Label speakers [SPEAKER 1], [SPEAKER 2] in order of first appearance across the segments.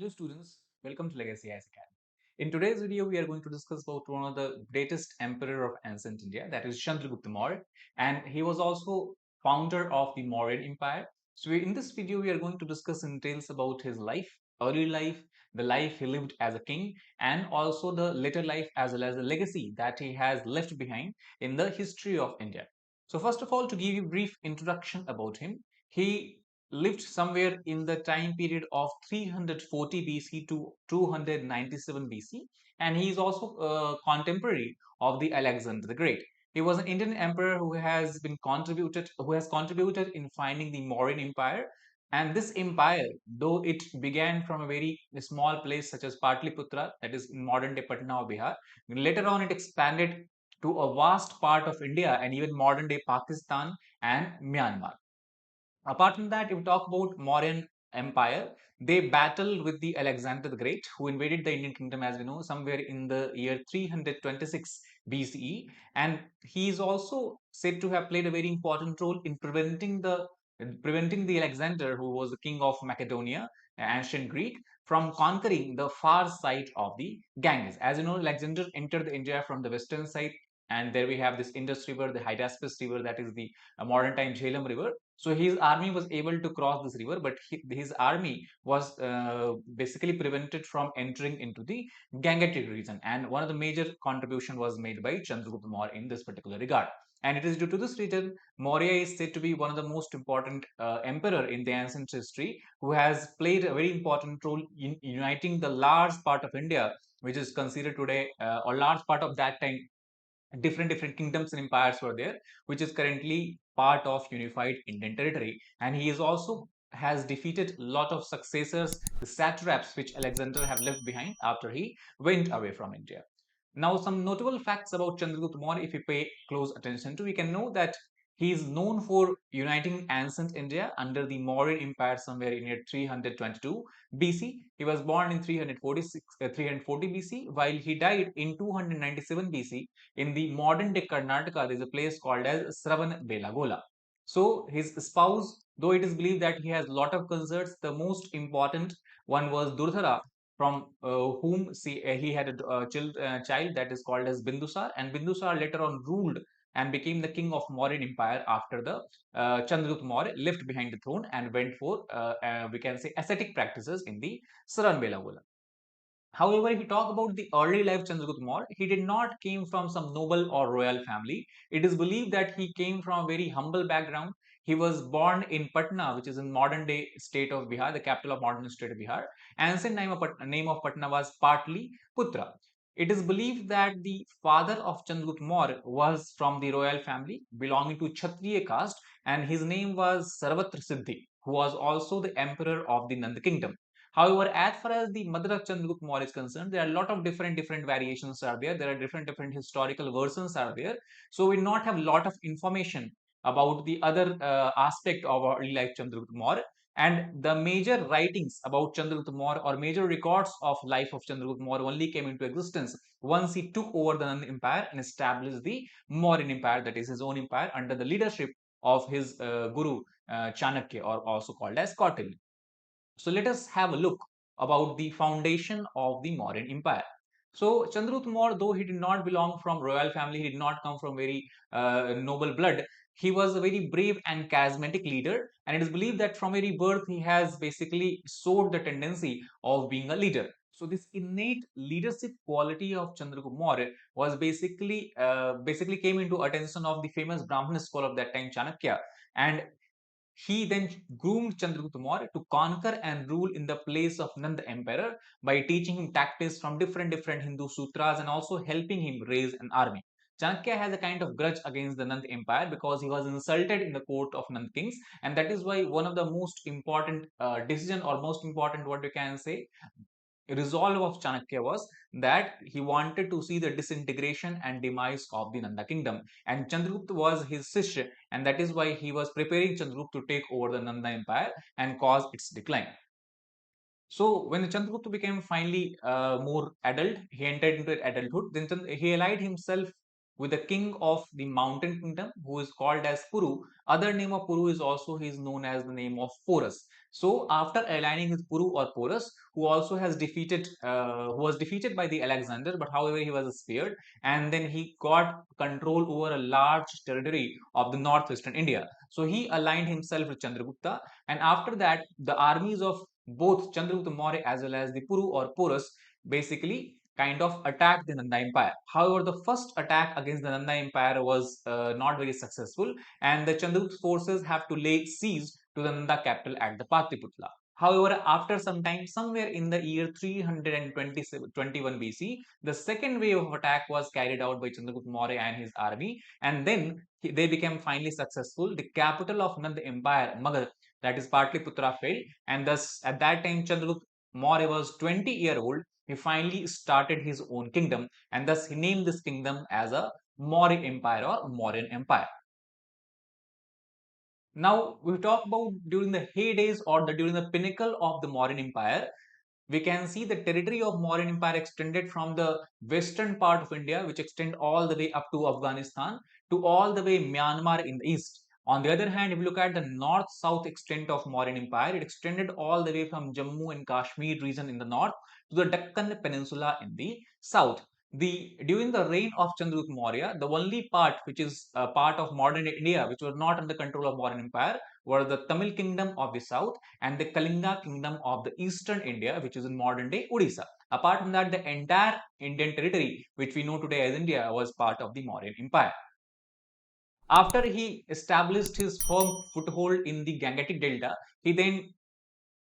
[SPEAKER 1] Hello students, welcome to Legacy IAS Academy. In today's video, we are going to discuss about one of the greatest emperor of ancient India, that is Chandragupta Maurya, and he was also founder of the Mauryan Empire. So in this video, we are going to discuss in details about his life, early life, the life he lived as a king, and also the later life as well as the legacy that he has left behind in the history of India. So first of all, to give you a brief introduction about him, he lived somewhere in the time period of 340 BC to 297 BC, and he is also contemporary of the Alexander the Great. He was an Indian emperor who has contributed in finding the Mauryan Empire. And this empire, though it began from a very small place such as Patliputra, that is in modern day Patna or Bihar, later on it expanded to a vast part of India and even modern day Pakistan and Myanmar. Apart from that, if we talk about Mauryan Empire, they battled with the Alexander the Great, who invaded the Indian kingdom, as we know, somewhere in the year 326 BCE, and he is also said to have played a very important role in preventing the Alexander, who was the king of Macedonia, ancient Greek, from conquering the far side of the Ganges. As you know, Alexander entered India from the western side, and there we have this Indus River, the Hydaspes River, that is the modern time Jhelum River. So his army was able to cross this river, but his army was basically prevented from entering into the Gangetic region. And one of the major contribution was made by Chandragupta Maurya in this particular regard. And it is due to this reason, Maurya is said to be one of the most important emperor in the ancient history, who has played a very important role in uniting the large part of India, which is considered today, or large part of that time, different kingdoms and empires were there, which is currently part of unified Indian territory. And he is also has defeated a lot of successors, the satraps which Alexander have left behind after he went away from India. Now, some notable facts about Chandragupta Maurya, if we pay close attention to, we can know that he is known for uniting ancient India under the Mauryan Empire somewhere in year 322 BC. He was born in 340 BC, while he died in 297 BC in the modern day Karnataka. There is a place called as Sravanbelagola. So his spouse, though it is believed that he has a lot of consorts, the most important one was Durdhara, from he had a child that is called as Bindusar, and Bindusar later on ruled and became the king of Mauryan Empire after the Chandragupta Maurya left behind the throne and went for we can say ascetic practices in the Saranbelagola. However, if we talk about the early life Chandragupta Maurya, he did not came from some noble or royal family. It is believed that he came from a very humble background. He was born in Patna, which is in modern day state of Bihar, the capital of modern state of Bihar. Ancient name of Patna was partly Putra. It is believed that the father of Chandragupta Maurya was from the royal family belonging to Kshatriya caste, and his name was Sarvatra Siddhi, who was also the emperor of the Nanda kingdom. However, as far as the mother of Chandragupta Maurya is concerned, there are a lot of different variations are there. There are different historical versions are there. So we not have a lot of information about the other aspect of our early life Chandragupta Maurya. And the major writings about Chandragupta Maurya or major records of life of Chandragupta Maurya only came into existence once he took over the Nanda Empire and established the Mauryan Empire, that is his own empire, under the leadership of his guru Chanakya, or also called as Kautilya. So let us have a look about the foundation of the Mauryan Empire. So Chandragupta Maurya, though he did not belong from royal family, he did not come from very noble blood. He was a very brave and charismatic leader, and it is believed that from very birth he has basically showed the tendency of being a leader. So this innate leadership quality of Chandragupta Maurya was basically came into attention of the famous Brahmin scholar of that time, Chanakya, and he then groomed Chandragupta Maurya to conquer and rule in the place of Nanda Emperor by teaching him tactics from different Hindu sutras and also helping him raise an army. Chanakya has a kind of grudge against the Nanda Empire because he was insulted in the court of Nanda kings, and that is why one of the most important decision, or most important, what you can say, resolve of Chanakya was that he wanted to see the disintegration and demise of the Nanda kingdom. And Chandragupta was his Shishya, and that is why he was preparing Chandragupta to take over the Nanda Empire and cause its decline. So when Chandragupta became finally more adult, he entered into adulthood. Then he allied himself with the king of the mountain kingdom who is called as Puru. Other name of Puru is also he is known as the name of Porus. So after aligning with Puru or Porus, who also has defeated, who was defeated by the Alexander, but however he was spared, and then he got control over a large territory of the northwestern India. So he aligned himself with Chandragupta, and after that, the armies of both Chandragupta Maurya as well as the Puru or Porus basically kind of attacked the Nanda Empire. However, the first attack against the Nanda Empire was not very successful, and the Chandragupta forces have to lay siege to the Nanda capital at the Patliputra. However, after some time, somewhere in the year 321 BC, the second wave of attack was carried out by Chandragupta Maurya and his army, and then they became finally successful. The capital of Nanda Empire, Magad, that is Patliputra, fell, and thus at that time Chandragupta Maurya was 20-year-old. He finally started his own kingdom, and thus he named this kingdom as a Maurya Empire or Mauryan Empire. Now we talk about during the heydays or during the pinnacle of the Mauryan Empire. We can see the territory of Mauryan Empire extended from the western part of India, which extend all the way up to Afghanistan, to all the way Myanmar in the east. On the other hand, if you look at the north-south extent of Mauryan Empire, it extended all the way from Jammu and Kashmir region in the north to the Deccan Peninsula in the south. During the reign of Chandragupta Maurya, the only part which is a part of modern India, which was not under control of Mauryan Empire, were the Tamil kingdom of the south and the Kalinga kingdom of the eastern India, which is in modern day Odisha. Apart from that, the entire Indian territory, which we know today as India, was part of the Mauryan Empire. After he established his firm foothold in the Gangetic Delta, he then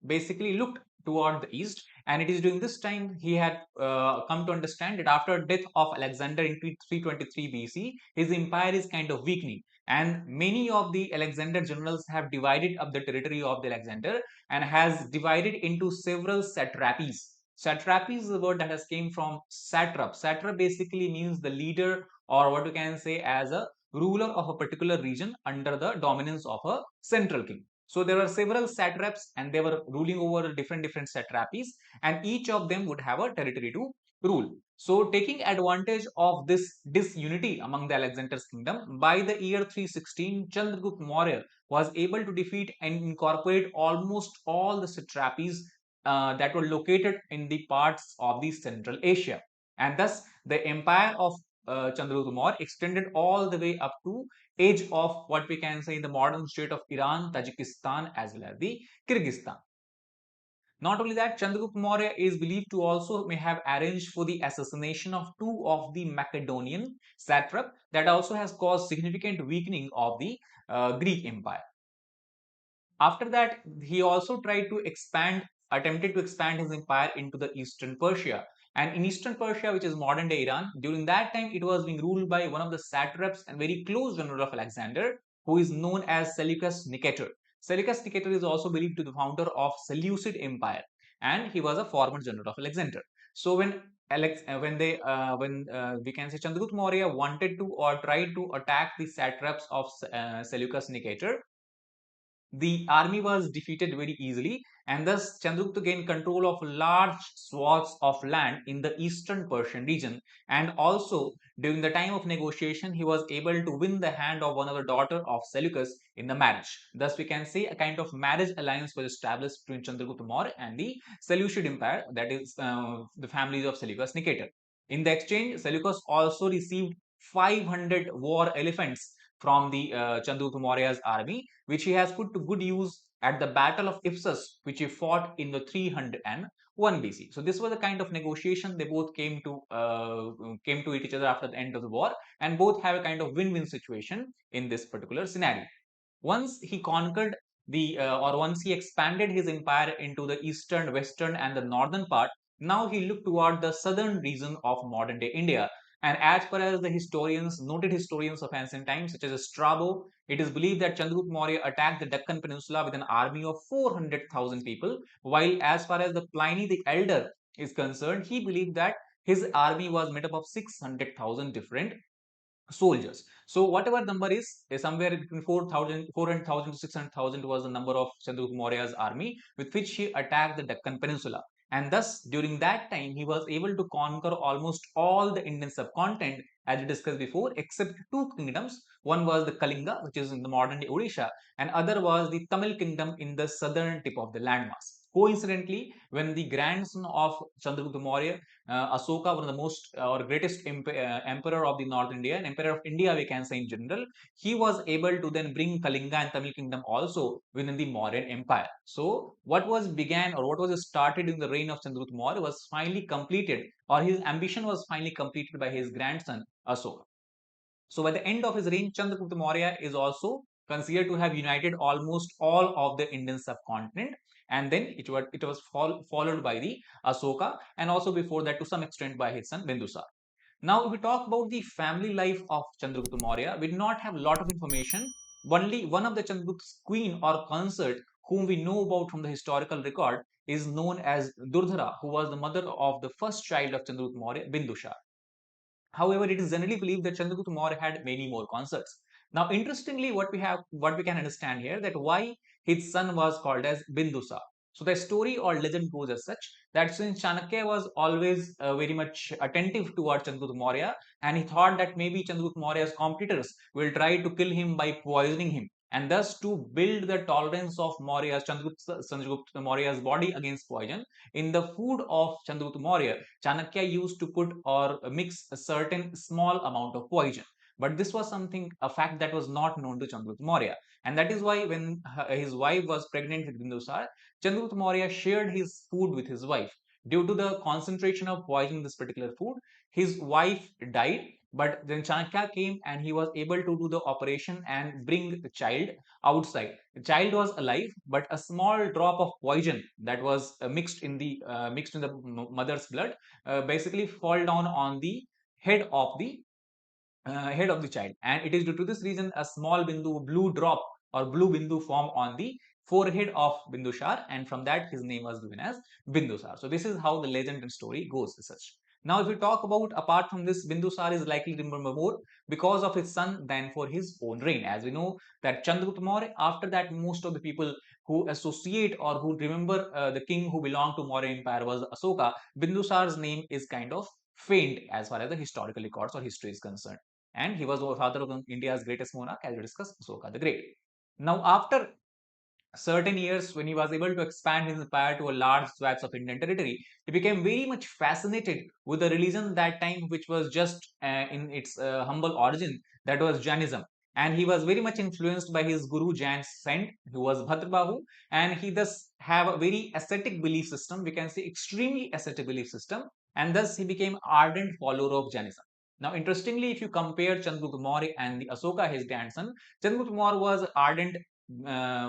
[SPEAKER 1] basically looked toward the east, and it is during this time he had come to understand that after death of Alexander in 323 BC, his empire is kind of weakening, and many of the Alexander generals have divided up the territory of the Alexander and has divided into several satrapies. Satrapy is the word that has came from satrap. Satrap basically means the leader, or what you can say as a ruler of a particular region under the dominance of a central king. So there were several satraps, and they were ruling over different satrapies, and each of them would have a territory to rule. So taking advantage of this disunity among the Alexander's kingdom, by the year 316, Chandragupta Maurya was able to defeat and incorporate almost all the satrapies that were located in the parts of the Central Asia. And thus the empire of Chandragupta Maurya extended all the way up to age of what we can say in the modern state of Iran, Tajikistan as well as the Kyrgyzstan. Not only that, Chandragupta Maurya is believed to also may have arranged for the assassination of two of the Macedonian satrap that also has caused significant weakening of the Greek Empire. After that, he also tried to attempted to expand his empire into the eastern Persia. And in eastern Persia, which is modern day Iran, during that time it was being ruled by one of the satraps and very close general of Alexander, who is known as Seleucus Nicator. Seleucus Nicator is also believed to be the founder of Seleucid Empire, and he was a former general of Alexander. So when we can say Chandragupta Maurya wanted to or tried to attack the satraps of Seleucus Nicator, the army was defeated very easily, and thus Chandragupta gained control of large swaths of land in the eastern Persian region. And also, during the time of negotiation, he was able to win the hand of one of the daughter of Seleucus in the marriage. Thus, we can say a kind of marriage alliance was established between Chandragupta Maurya and the Seleucid Empire, that is the families of Seleucus Nicator. In the exchange, Seleucus also received 500 war elephants from the Chandragupta Maurya's army, which he has put to good use at the Battle of Ipsus, which he fought in the 301 BC. So this was a kind of negotiation. They both came to each other after the end of the war, and both have a kind of win-win situation in this particular scenario. Once he conquered or once he expanded his empire into the eastern, western, and the northern part, now he looked toward the southern region of modern day India. And as far as the noted historians of ancient times, such as Strabo, it is believed that Chandragupta Maurya attacked the Deccan Peninsula with an army of 400,000 people, while as far as the Pliny the Elder is concerned, he believed that his army was made up of 600,000 different soldiers. So whatever number is somewhere between 400,000 to 600,000 was the number of Chandragupta Maurya's army with which he attacked the Deccan Peninsula. and thus during that time he was able to conquer almost all the Indian subcontinent, as we discussed before, except two kingdoms. One was the Kalinga, which is in the modern day Odisha, and other was the Tamil kingdom in the southern tip of the landmass. Coincidentally, when the grandson of Chandragupta Maurya, Asoka, one of the most or greatest emperor of the North India, and emperor of India, we can say in general, he was able to then bring Kalinga and Tamil kingdom also within the Mauryan Empire. So what was began or what was started in the reign of Chandragupta Maurya was finally completed, or his ambition was finally completed by his grandson Asoka. So by the end of his reign, Chandragupta Maurya is also considered to have united almost all of the Indian subcontinent, and then it was followed by the Asoka, and also before that to some extent by his son Bindusar. Now, if we talk about the family life of Chandragupta Maurya, we do not have a lot of information. Only one of the Chandragupta's queen or consort whom we know about from the historical record is known as Durdhara, who was the mother of the first child of Chandragupta Maurya, Bindushar. However, it is generally believed that Chandragupta Maurya had many more consorts. Now, interestingly, what we can understand here, that why his son was called as Bindusar. So the story or legend goes as such that since Chanakya was always very much attentive towards Chandragupta Maurya, and he thought that maybe Chandragupta Maurya's competitors will try to kill him by poisoning him, and thus to build the tolerance of Chandragupta Maurya's body against poison, in the food of Chandragupta Maurya, Chanakya used to put or mix a certain small amount of poison. But this was a fact that was not known to Chandragupta Maurya. And that is why when his wife was pregnant with Bindusar, Chandragupta Maurya shared his food with his wife. Due to the concentration of poison in this particular food, his wife died. But then Chanakya came and he was able to do the operation and bring the child outside. The child was alive, but a small drop of poison that was mixed in the mother's blood basically fall down on the head of the head of the child, and it is due to this reason a small bindu, blue drop or blue bindu form on the forehead of Bindushar, and from that his name was given as Bindusar. So this is how the legend and story goes as such. Now, if we talk about apart from this, Bindusar is likely to remember more because of his son than for his own reign. As we know that Chandragupta Maurya, after that most of the people who associate or who remember the king who belonged to Maurya Empire was Asoka. Bindusar's name is kind of faint as far as the historical records or history is concerned, and he was the father of India's greatest monarch, as we discussed, Asoka the Great. Now, after certain years, when he was able to expand his empire to a large swaths of Indian territory, he became very much fascinated with the religion that time, which was just in its humble origin, that was Jainism. And he was very much influenced by his guru Jain saint, who was Bhadrabahu, and he thus have a very ascetic belief system, we can say extremely ascetic belief system, and thus he became ardent follower of Jainism. Now, interestingly, if you compare Chandragupta Maurya and the Asoka, his grandson, Chandragupta Maurya was ardent,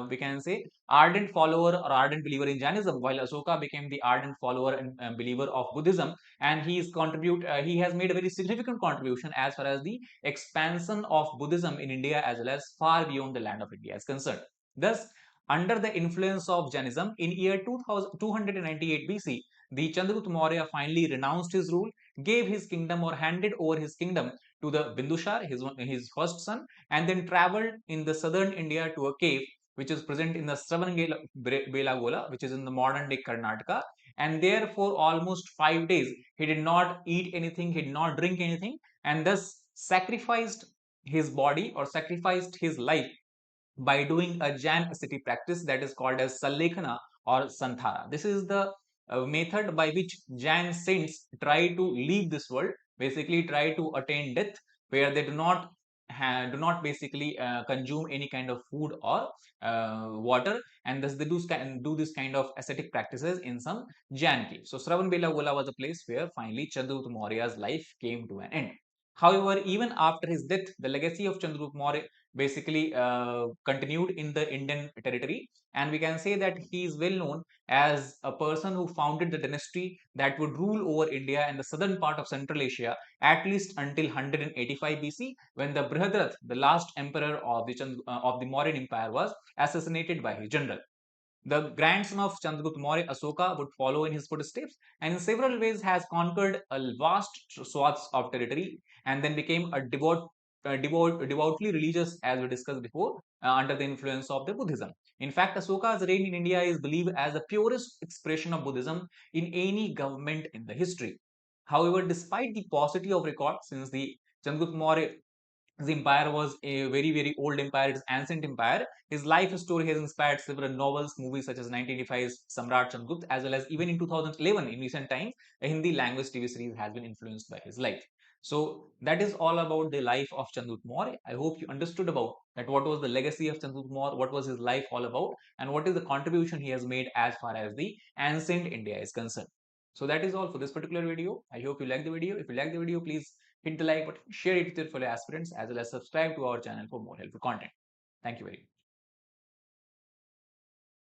[SPEAKER 1] we can say ardent follower or ardent believer in Jainism, while Asoka became the ardent follower and believer of Buddhism, and he has made a very significant contribution as far as the expansion of Buddhism in India as well as far beyond the land of India is concerned. Thus, under the influence of Jainism, in year 298 BC, the Chandragupta Maurya finally renounced his rule, gave his kingdom or handed over his kingdom to the Bindushar, his first son, and then traveled in the southern India to a cave which is present in the Belagola, which is in the modern day Karnataka. And there for almost 5 days, he did not eat anything, he did not drink anything, and thus sacrificed his body or sacrificed his life by doing a Jain ascetic practice that is called as Sallekkhana or Santhara. This is the method by which Jain saints try to leave this world, basically try to attain death, where they do not basically consume any kind of food or water, and thus they do this kind of ascetic practices in some Jain cave. So Sravanbelagola was a place where finally Chandragupta Maurya's life came to an end. However, even after his death, the legacy of Chandragupta Maurya basically continued in the Indian territory, and we can say that he is well known as a person who founded the dynasty that would rule over India and the southern part of Central Asia at least until 185 BC, when the Brihadratha, the last emperor of the Mauryan Empire, was assassinated by his general. The grandson of Chandragupta Maurya, Asoka, would follow in his footsteps and in several ways has conquered a vast swaths of territory and then became a devout devoutly religious, as we discussed before, under the influence of the Buddhism. In fact, Asoka's reign in India is believed as the purest expression of Buddhism in any government in the history. However, despite the paucity of records, since the Chandragupta Maurya, his empire was a very, very old empire, it's ancient empire. His life story has inspired several novels, movies such as 1985's Samrat Chandragupta, as well as even in 2011, in recent times, a Hindi language TV series has been influenced by his life. So that is all about the life of Chandragupta Maurya. I hope you understood about that what was the legacy of Chandragupta Maurya, what was his life all about, and what is the contribution he has made as far as the ancient India is concerned. So that is all for this particular video. I hope you like the video. If you like the video, please hit the like button, share it with your fellow aspirants, as well as subscribe to our channel for more helpful content. Thank you very much.